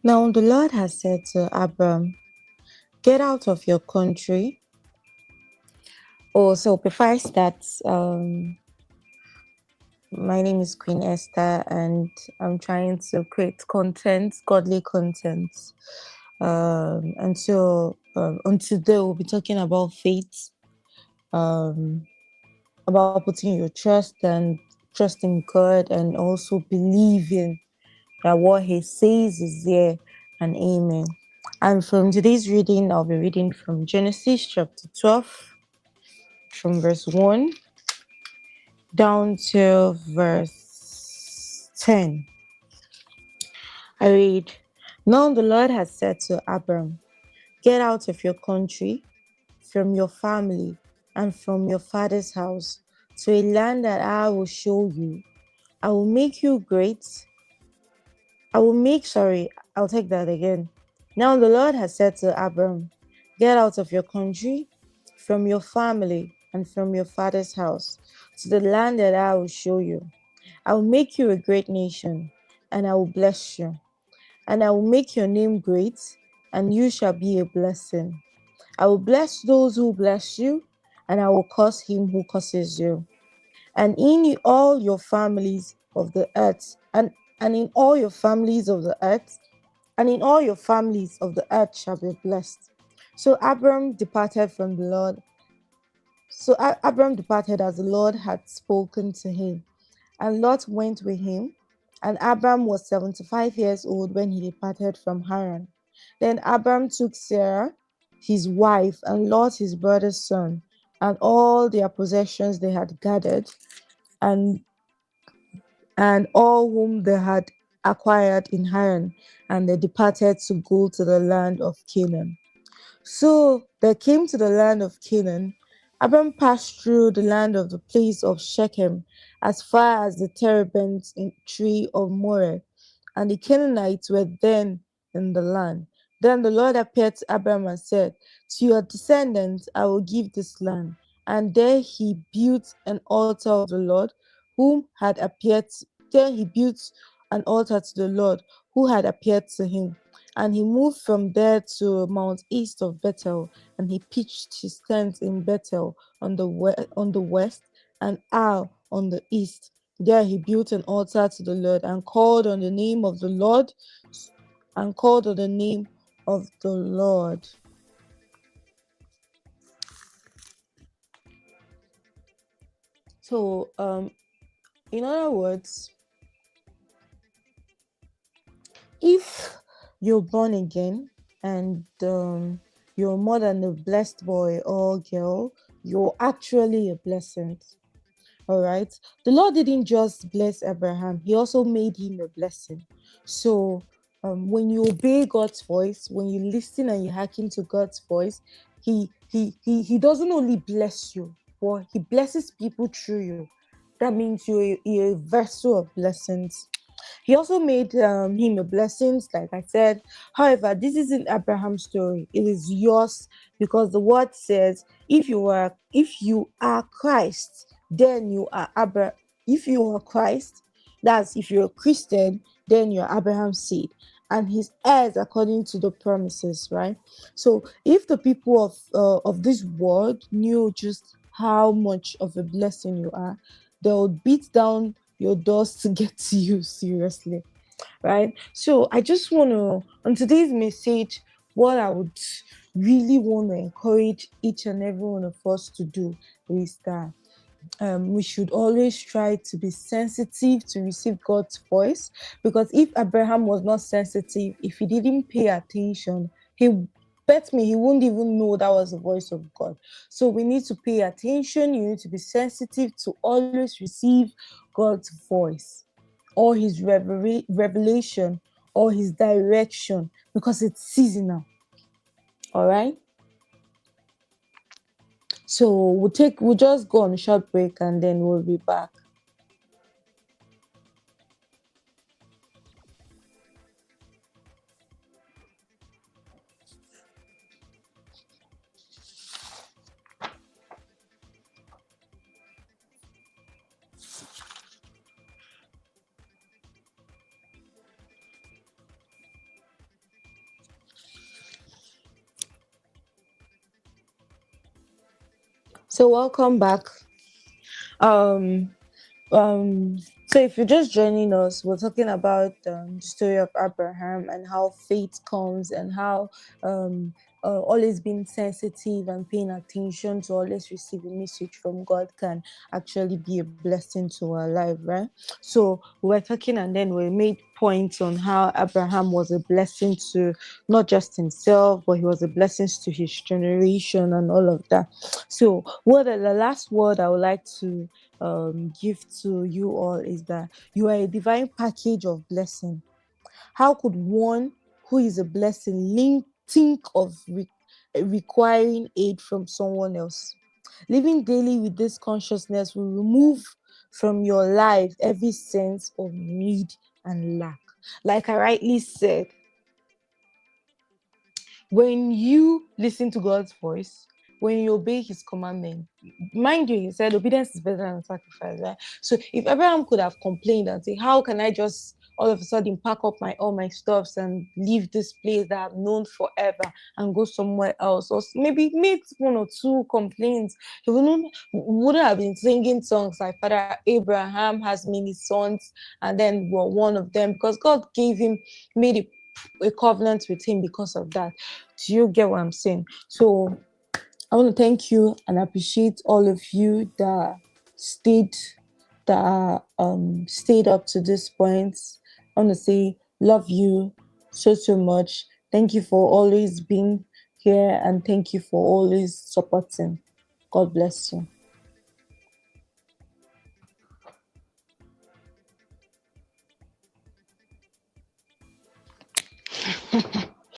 Now the Lord has said to Abram, get out of your country. Oh, so before I start, my name is Kwin-xta and I'm trying to create content, godly content. On today we'll be talking about faith, um, about putting your trust in God and also believing that what He says is there and amen. And from today's reading, I'll be reading from Genesis chapter 12, from verse 1 down to verse 10. I read, now the Lord has said to Abram, get out of your country, from your family, and from your father's house, to a land that I will show you. I will make you great. I'll take that again. Now the Lord has said to Abram, get out of your country, from your family, and from your father's house, to the land that I will show you. I will make you a great nation, and I will bless you. And I will make your name great, and you shall be a blessing. I will bless those who bless you, and I will curse him who curses you. And in all your families of the earth, and in all your families of the earth, and in all your families of the earth shall be blessed. So Abram departed from the Lord. So Abram departed as the Lord had spoken to him, and Lot went with him. And Abram was 75 years old when he departed from Haran. Then Abram took Sarah, his wife, and Lot, his brother's son, and all their possessions they had gathered, and all whom they had acquired in Haran, and they departed to go to the land of Canaan. So they came to the land of Canaan. Abram passed through the land of the place of Shechem, as far as the terebinth tree of Moreh, and the Canaanites were then in the land. Then the Lord appeared to Abram and said, to your descendants I will give this land. And there he built an altar of the Lord, whom had appeared. There he built an altar to the Lord, who had appeared to him. And he moved from there to Mount east of Bethel, and he pitched his tent in Bethel on the west, and Ar on the east. There he built an altar to the Lord, and called on the name of the Lord, and called on the name of the Lord. So, in other words, if you're born again and you're more than a blessed boy or girl, you're actually a blessing. All right. The Lord didn't just bless Abraham, He also made him a blessing. So, when you obey God's voice, when you listen and you hearken to God's voice, He doesn't only bless you, but He blesses people through you. That means you're a vessel of blessings. He also made him a blessing, like I said. However, this isn't Abraham's story. It is yours because the word says, if you are Christ, then you are Abraham. If you are Christ, that's if you're a Christian, then you're Abraham's seed and his heirs according to the promises, right? So if the people of this world knew just how much of a blessing you are, they would beat down your doors to get to you seriously, right? So I just want to, on today's message, what I would really want to encourage each and every one of us to do is that we should always try to be sensitive to receive God's voice, because if Abraham was not sensitive, if he didn't pay attention, he bet me he wouldn't even know that was the voice of God. So we need to pay attention. You need to be sensitive to always receive God's voice or his revelation or his direction, because it's seasonal. All right. So we'll just go on a short break and then we'll be back. So welcome back. Um, Um, so if you're just joining us, we're talking about the story of Abraham and how faith comes and how um, always being sensitive and paying attention to always receive a message from God can actually be a blessing to our life, right? So we're talking and then we made points on how Abraham was a blessing to not just himself, but he was a blessing to his generation and all of that. So what the last word I would like to give to you all is that you are a divine package of blessing. How could one who is a blessing think of requiring aid from someone else? Living daily with this consciousness will remove from your life every sense of need and lack. Like I rightly said, when you listen to God's voice, when you obey his commandment, mind you, he said obedience is better than sacrifice, right? So if Abraham could have complained and say, how can I just all of a sudden pack up my all my stuffs and leave this place that I've known forever and go somewhere else, or maybe make one or two complaints, he wouldn't have been singing songs like Father Abraham has many sons, and then well, one of them, because God gave him, made a covenant with him because of that. Do you get what I'm saying? So I want to thank you and appreciate all of you that stayed stayed up to this point. I want to say love you so much. Thank you for always being here and thank you for always supporting. God bless you.